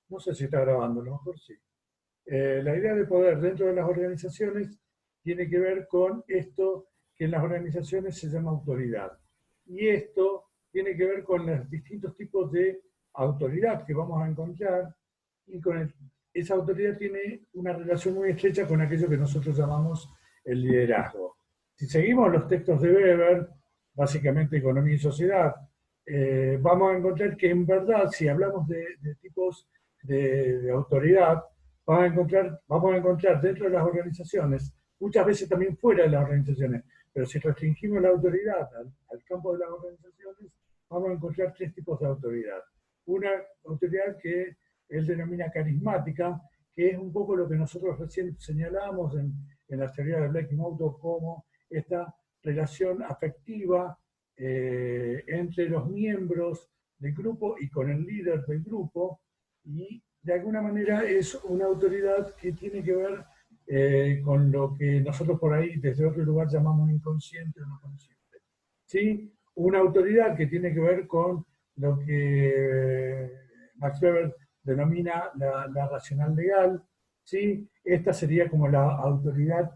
No sé si está grabando, a lo mejor sí. La idea de poder dentro de las organizaciones tiene que ver con esto que en las organizaciones se llama autoridad. Y esto tiene que ver con los distintos tipos de autoridad que vamos a encontrar y esa autoridad tiene una relación muy estrecha con aquello que nosotros llamamos el liderazgo. Si seguimos los textos de Weber, básicamente Economía y Sociedad, vamos a encontrar que en verdad, si hablamos de tipos de autoridad, vamos a encontrar dentro de las organizaciones, muchas veces también fuera de las organizaciones, pero si restringimos la autoridad al campo de las organizaciones, vamos a encontrar tres tipos de autoridad. Una autoridad que él denomina carismática, que es un poco lo que nosotros recién señalamos en la teoría de Blake y Mouto como esta relación afectiva entre los miembros del grupo y con el líder del grupo, y de alguna manera es una autoridad que tiene que ver con lo que nosotros por ahí desde otro lugar llamamos inconsciente o no consciente. ¿Sí? Una autoridad que tiene que ver con lo que Max Weber denomina la racional legal. ¿Sí? Esta sería como la autoridad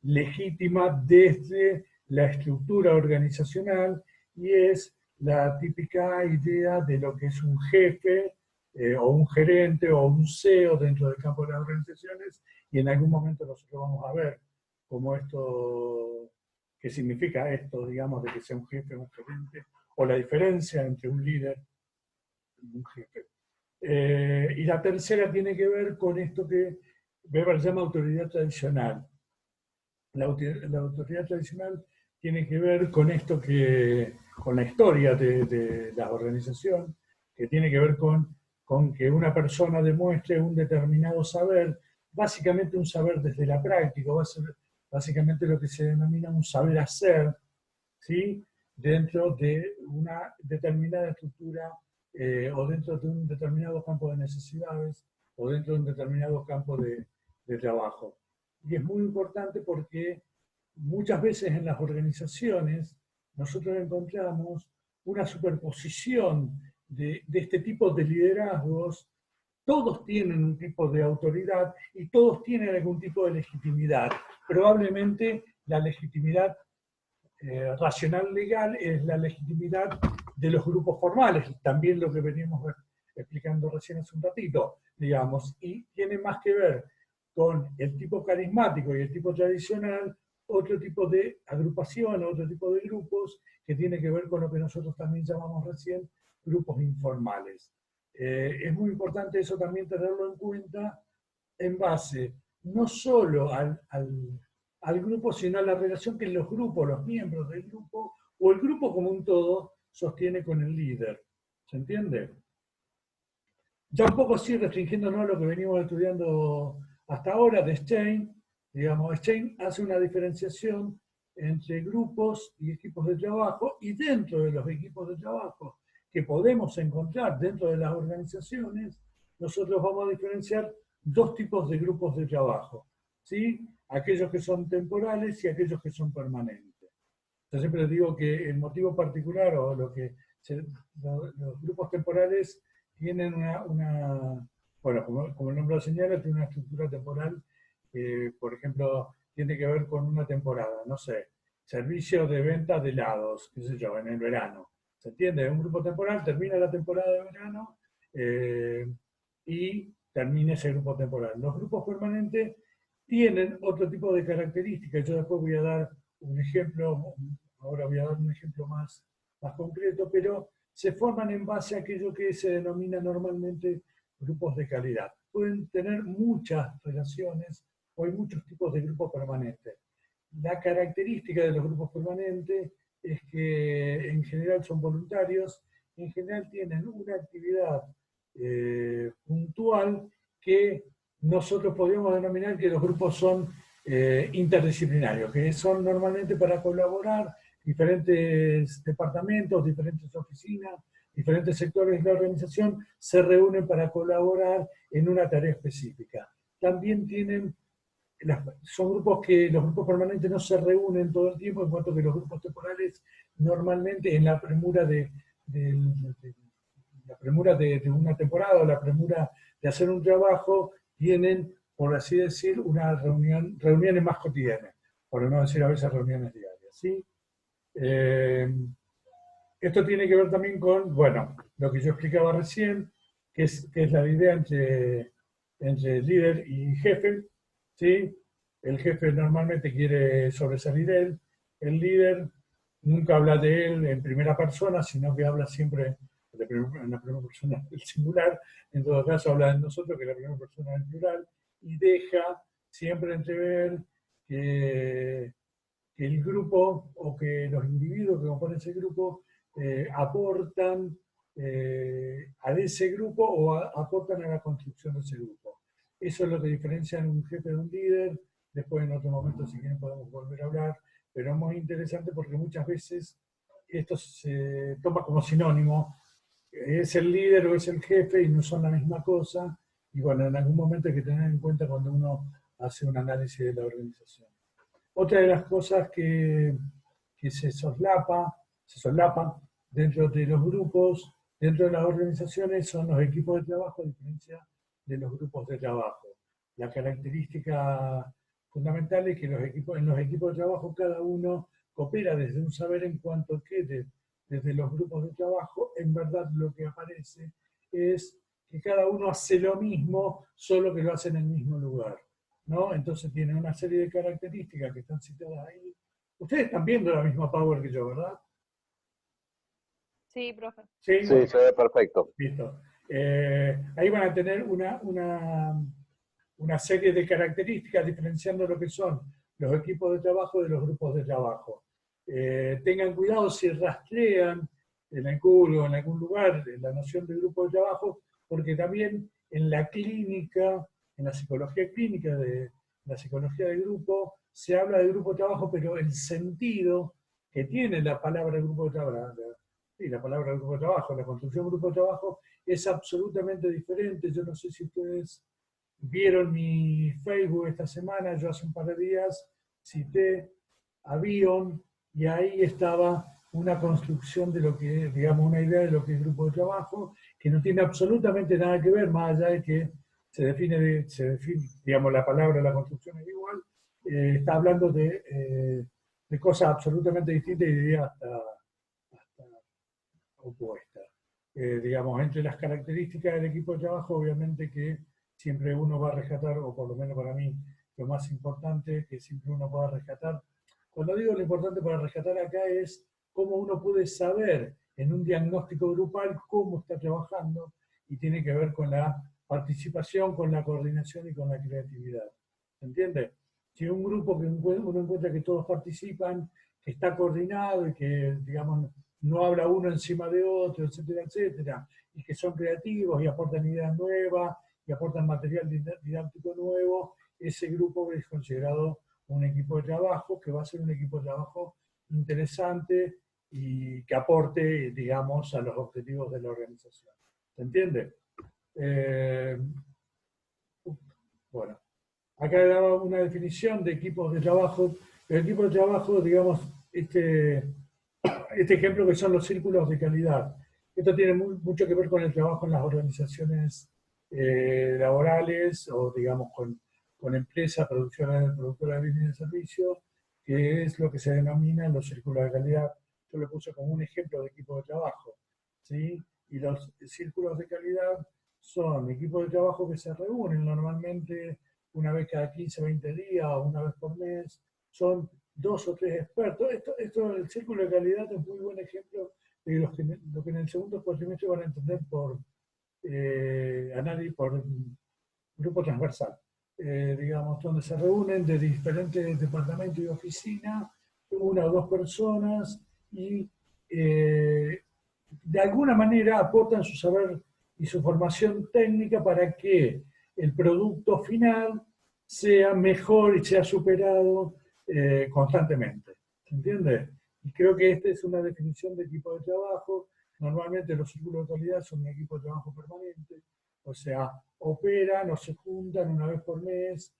legítima desde la estructura organizacional y es la típica idea de lo que es un jefe o un gerente o un CEO dentro del campo de las organizaciones, y en algún momento nosotros vamos a ver cómo esto, qué significa esto, digamos, de que sea un jefe o un gerente, o la diferencia entre un líder y un jefe. Y la tercera tiene que ver con esto que Weber llama autoridad tradicional. La autoridad tradicional tiene que ver con esto con la historia de la organización, que tiene que ver con que una persona demuestre un determinado saber, básicamente un saber desde la práctica, básicamente lo que se denomina un saber hacer, ¿sí? Dentro de una determinada estructura o dentro de un determinado campo de necesidades o dentro de un determinado campo de trabajo. Y es muy importante porque muchas veces en las organizaciones nosotros encontramos una superposición de este tipo de liderazgos. Todos tienen un tipo de autoridad y todos tienen algún tipo de legitimidad. Probablemente la legitimidad racional legal es la legitimidad de los grupos formales, también lo que veníamos explicando recién hace un ratito, digamos, y tiene más que ver con el tipo carismático y el tipo tradicional, otro tipo de agrupación, otro tipo de grupos que tiene que ver con lo que nosotros también llamamos recién grupos informales. Es muy importante eso también tenerlo en cuenta en base no solo al grupo, sino a la relación que los grupos, los miembros del grupo, o el grupo como un todo, sostiene con el líder. ¿Se entiende? Ya un poco así restringiéndonos a lo que venimos estudiando hasta ahora de Stein, digamos, Stein hace una diferenciación entre grupos y equipos de trabajo, y dentro de los equipos de trabajo que podemos encontrar dentro de las organizaciones, nosotros vamos a diferenciar dos tipos de grupos de trabajo, ¿sí? Aquellos que son temporales y aquellos que son permanentes. Yo siempre digo que el motivo particular o los grupos temporales tienen bueno, como el nombre lo señala, tiene una estructura temporal que, por ejemplo, tiene que ver con una temporada, no sé, servicio de venta de helados, qué sé yo, en el verano. ¿Se entiende? Un grupo temporal termina la temporada de verano eh, y termina ese grupo temporal. Los grupos permanentes tienen otro tipo de características. Yo después voy a dar un ejemplo, ahora voy a dar un ejemplo más concreto, pero se forman en base a aquello que se denomina normalmente grupos de calidad. Pueden tener muchas relaciones o hay muchos tipos de grupos permanentes. La característica de los grupos permanentes es que en general son voluntarios, en general tienen una actividad puntual que nosotros podríamos denominar que los grupos son interdisciplinarios, que son normalmente para colaborar diferentes departamentos, diferentes oficinas, diferentes sectores de la organización se reúnen para colaborar en una tarea específica. También son grupos que los grupos permanentes no se reúnen todo el tiempo, en cuanto que los grupos temporales normalmente en la premura la premura de una temporada o la premura de hacer un trabajo, tienen, por así decir, reuniones más cotidianas, por no decir a veces reuniones diarias, ¿sí? Esto tiene que ver también con, bueno, lo que yo explicaba recién, que es la idea entre líder y jefe, ¿sí? El jefe normalmente quiere sobresalir él, el líder nunca habla de él en primera persona, sino que habla siempre en la primera persona del singular, en todo caso habla de nosotros, que es la primera persona del plural, y deja siempre entrever que el grupo o que los individuos que componen ese grupo aportan a ese grupo o aportan a la construcción de ese grupo. Eso es lo que diferencia en un jefe de un líder. Después en otro momento, si quieren, podemos volver a hablar, pero es muy interesante porque muchas veces esto se toma como sinónimo. Es el líder o es el jefe y no son la misma cosa. Y bueno, en algún momento hay que tener en cuenta cuando uno hace un análisis de la organización. Otra de las cosas que se solapan dentro de los grupos, dentro de las organizaciones, son los equipos de trabajo, a diferencia de los grupos de trabajo. La característica fundamental es que en los equipos de trabajo cada uno coopera desde un saber en cuanto que desde los grupos de trabajo, en verdad lo que aparece es que cada uno hace lo mismo, solo que lo hace en el mismo lugar, ¿no? Entonces tiene una serie de características que están citadas ahí. Ustedes están viendo la misma Power que yo, ¿verdad? Sí, profe. Sí, Sí, bueno, se ve perfecto. listo. Ahí van a tener una serie de características diferenciando lo que son los equipos de trabajo de los grupos de trabajo. Tengan cuidado si rastrean en el Google o en algún lugar la noción de grupo de trabajo, porque también en la clínica, en la psicología clínica de la psicología de grupo, se habla de grupo de trabajo, pero el sentido que tiene la palabra grupo de trabajo, sí, la palabra grupo de trabajo, la construcción grupo de trabajo, es absolutamente diferente. Yo no sé si ustedes vieron mi Facebook esta semana, yo hace un par de días cité a Bion y ahí estaba una construcción de lo que, digamos, una idea de lo que es grupo de trabajo, que no tiene absolutamente nada que ver, más allá de que se define, digamos, la palabra, la construcción es igual, está hablando de cosas absolutamente distintas y diría hasta opuestas. Digamos, entre las características del equipo de trabajo, obviamente que siempre uno va a rescatar, o por lo menos para mí, lo más importante que siempre uno pueda rescatar. Cuando digo lo importante para rescatar acá es cómo uno puede saber en un diagnóstico grupal cómo está trabajando y tiene que ver con la participación, con la coordinación y con la creatividad. ¿Se entiende? Si un grupo que uno encuentra que todos participan, que está coordinado y que, digamos, no habla uno encima de otro, etcétera, etcétera, y que son creativos y aportan ideas nuevas y aportan material didáctico nuevo, ese grupo es considerado un equipo de trabajo que va a ser un equipo de trabajo interesante y que aporte, digamos, a los objetivos de la organización. ¿Se entiende? Bueno, acá daba una definición de equipos de trabajo. El equipo de trabajo, digamos, este ejemplo que son los círculos de calidad. Esto tiene mucho que ver con el trabajo en las organizaciones laborales o, digamos, con empresas, productoras de bienes y servicios, que es lo que se denomina los círculos de calidad. Yo lo puse como un ejemplo de equipo de trabajo, ¿sí? Y los círculos de calidad son equipos de trabajo que se reúnen normalmente una vez cada 15, 20 días o una vez por mes. Son 2 o 3 expertos. Esto el círculo de calidad es un muy buen ejemplo de lo que en el segundo cuatrimestre van a entender por análisis, por grupo transversal. Digamos, donde se reúnen de diferentes departamentos y oficinas, una o dos personas, y de alguna manera aportan su saber y su formación técnica para que el producto final sea mejor y sea superado constantemente. ¿Se entiende? Y creo que esta es una definición de equipo de trabajo. Normalmente los círculos de calidad son un equipo de trabajo permanente, o sea, operan o se juntan una vez por mes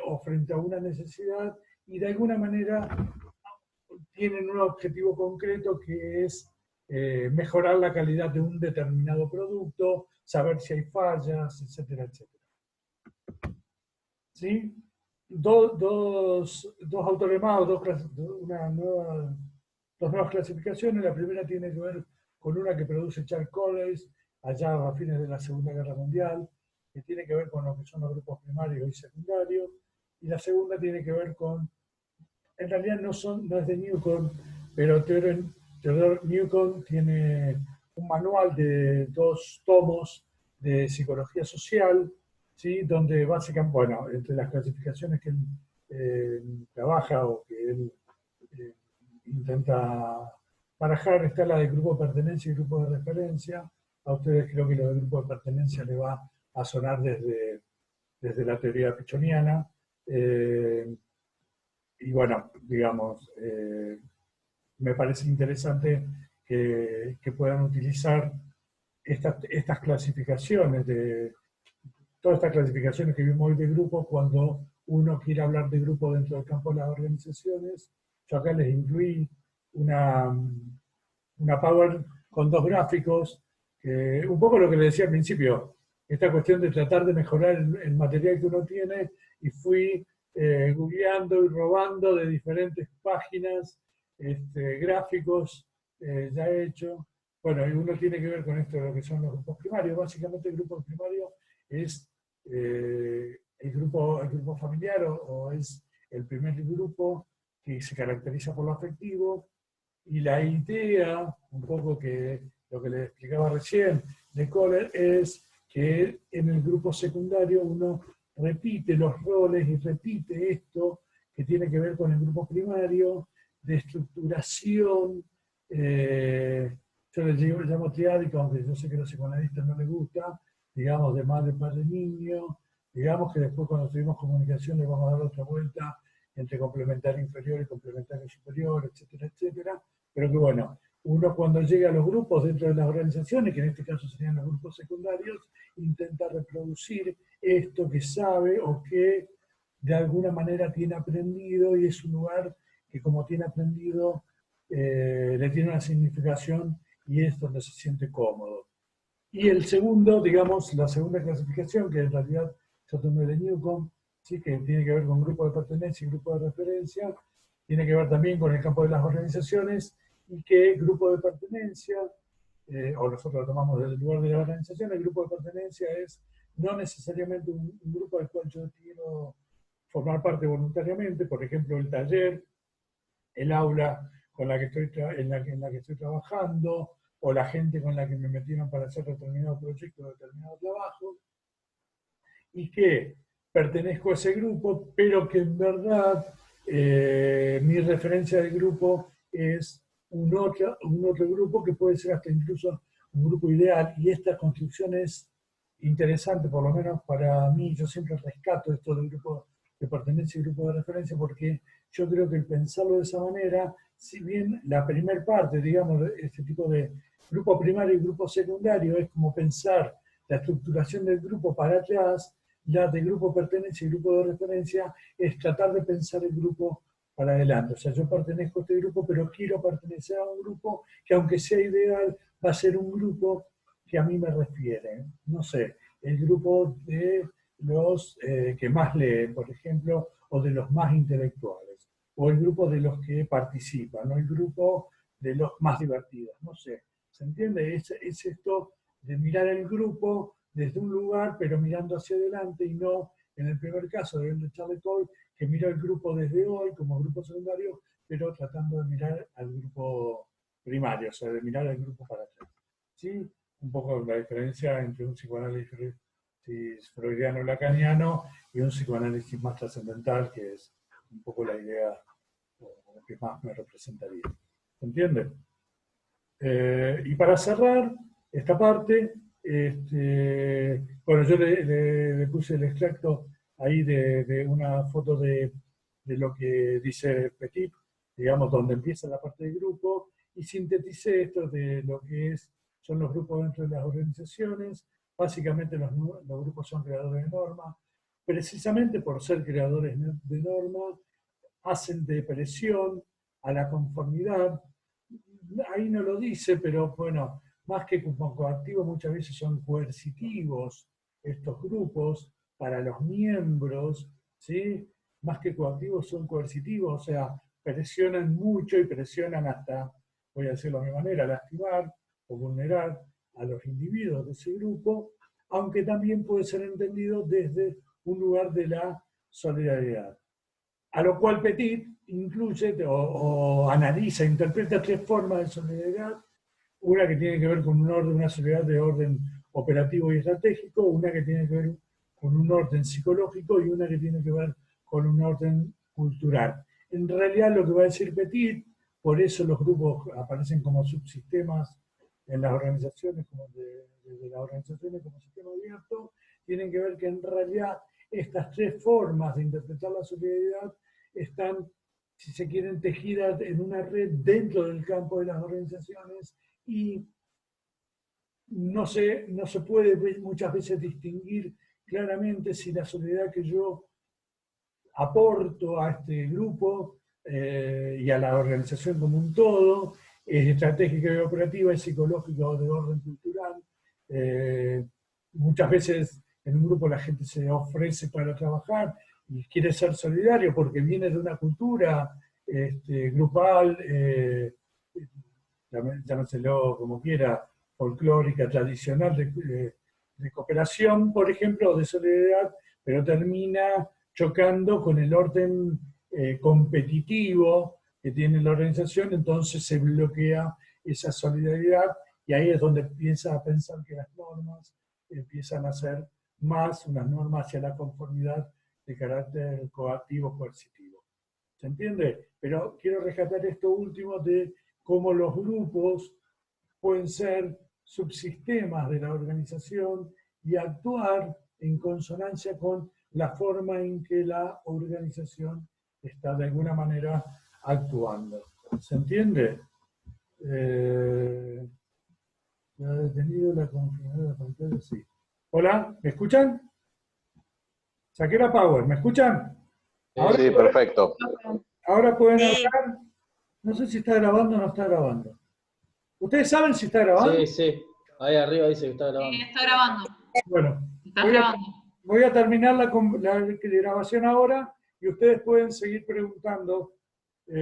o frente a una necesidad y de alguna manera tienen un objetivo concreto que es mejorar la calidad de un determinado producto, saber si hay fallas, etcétera, etcétera. ¿Sí? Dos autores más, dos nuevas clasificaciones. La primera tiene que ver con una que produce Charles Collins allá a fines de la Segunda Guerra Mundial, que tiene que ver con lo que son los grupos primarios y secundarios. Y la segunda tiene que ver con, en realidad no es de Newcomb, pero Theodore Newcomb tiene un manual de 2 tomos de psicología social, ¿sí? Donde básicamente, bueno, entre las clasificaciones que él trabaja o que él eh, intenta barajar está la de grupo de pertenencia y grupo de referencia. A ustedes creo que lo del grupo de pertenencia le va a sonar desde la teoría pichoniana. Y bueno, digamos, me parece interesante que puedan utilizar estas clasificaciones, todas estas clasificaciones que vimos hoy de grupo, cuando uno quiere hablar de grupo dentro del campo de las organizaciones. Yo acá les incluí una, una Power con 2 gráficos, un poco lo que le decía al principio, esta cuestión de tratar de mejorar el material que uno tiene, y fui googleando y robando de diferentes páginas gráficos ya hechos. Bueno, y uno tiene que ver con esto de lo que son los grupos primarios. Básicamente el grupo primario es el grupo familiar o es el primer grupo que se caracteriza por lo afectivo. Y la idea, un poco que lo que les explicaba recién de Kohler, es que en el grupo secundario uno repite los roles y repite esto que tiene que ver con el grupo primario, de estructuración, yo le llamo triádico, aunque yo sé que a los psicoanalistas no les gusta, digamos, de madre, padre, niño, digamos que después cuando tuvimos comunicación le vamos a dar otra vuelta entre complementario inferior y complementario superior, etcétera, etcétera, pero que bueno, uno cuando llega a los grupos dentro de las organizaciones, que en este caso serían los grupos secundarios, intenta reproducir esto que sabe o que de alguna manera tiene aprendido, y es un lugar que como tiene aprendido le tiene una significación y es donde se siente cómodo. Y el segundo, digamos, la segunda clasificación, que en realidad yo tomé de Newcomb, ¿sí? Que tiene que ver con grupo de pertenencia y grupo de referencia, tiene que ver también con el campo de las organizaciones, y que grupo de pertenencia, o nosotros lo tomamos desde el lugar de la organización, el grupo de pertenencia es no necesariamente un grupo al cual yo quiero formar parte voluntariamente, por ejemplo, el taller, el aula con la que estoy en la que estoy trabajando, o la gente con la que me metieron para hacer determinado proyecto o determinado trabajo, y que pertenezco a ese grupo, pero que en verdad mi referencia de grupo es un otro grupo que puede ser hasta incluso un grupo ideal, y esta construcción es interesante, por lo menos para mí. Yo siempre rescato esto del grupo de pertenencia y grupo de referencia, porque yo creo que el pensarlo de esa manera, si bien la primera parte, digamos, de este tipo de grupo primario y grupo secundario es como pensar la estructuración del grupo para atrás, la de grupo pertenencia y grupo de referencia es tratar de pensar el grupo para adelante. O sea, yo pertenezco a este grupo, pero quiero pertenecer a un grupo que, aunque sea ideal, va a ser un grupo que a mí me refiere. No sé, el grupo de los que más leen, por ejemplo, o de los más intelectuales, o el grupo de los que participan, o el grupo de los más divertidos, no sé. ¿Se entiende? Es esto de mirar el grupo desde un lugar, pero mirando hacia adelante, y no, en el primer caso de Charles Cole, que mira el grupo desde hoy como grupo secundario, pero tratando de mirar al grupo primario, o sea, de mirar al grupo para atrás. ¿Sí? Un poco la diferencia entre un psicoanálisis freudiano lacaniano y un psicoanálisis más trascendental, que es un poco la idea o que más me representaría. ¿Se entiende? Y para cerrar esta parte, bueno, yo le puse el extracto ahí de una foto de lo que dice Petit, digamos, donde empieza la parte del grupo, y sinteticé esto de lo que son los grupos dentro de las organizaciones. Básicamente los grupos son creadores de normas, precisamente por ser creadores de normas, hacen de presión a la conformidad. ahí no lo dice, pero bueno, más que como coactivos muchas veces son coercitivos estos grupos para los miembros, ¿sí? Más que coactivos son coercitivos, o sea, presionan mucho y presionan hasta, voy a decirlo de mi manera, lastimar o vulnerar a los individuos de ese grupo, aunque también puede ser entendido desde un lugar de la solidaridad. A lo cual Petit incluye o analiza, interpreta tres formas de solidaridad, una que tiene que ver con un orden, una solidaridad de orden operativo y estratégico, una que tiene que ver con un orden psicológico y una que tiene que ver con un orden cultural. En realidad lo que va a decir Petit, por eso los grupos aparecen como subsistemas en las organizaciones, como de las organizaciones como sistema abierto, tienen que ver que en realidad estas tres formas de interpretar la solidaridad están, si se quieren, tejidas en una red dentro del campo de las organizaciones y no se puede muchas veces distinguir claramente si la solidaridad que yo aporto a este grupo y a la organización como un todo es estratégica y operativa, es psicológica o de orden cultural. Muchas veces en un grupo la gente se ofrece para trabajar y quiere ser solidario porque viene de una cultura grupal, llámeselo como quiera, folclórica, tradicional, de cooperación, por ejemplo, o de solidaridad, pero termina chocando con el orden competitivo que tiene la organización, entonces se bloquea esa solidaridad y ahí es donde empieza a pensar que las normas empiezan a ser más unas normas hacia la conformidad de carácter coactivo, coercitivo. ¿Se entiende? Pero quiero rescatar esto último de cómo los grupos pueden ser subsistemas de la organización y actuar en consonancia con la forma en que la organización está de alguna manera actuando. ¿Se entiende? ¿Ha detenido la configuración de la pantalla? Sí. Hola, ¿me escuchan? Saqué la power, ¿me escuchan? Ahora sí, perfecto. Ahora pueden hablar. No sé si está grabando o no está grabando. ¿Ustedes saben si está grabando? Sí, sí. Ahí arriba dice que está grabando. Sí, está grabando. Bueno, Está grabando. voy a terminar la grabación ahora y ustedes pueden seguir preguntando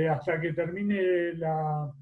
hasta que termine la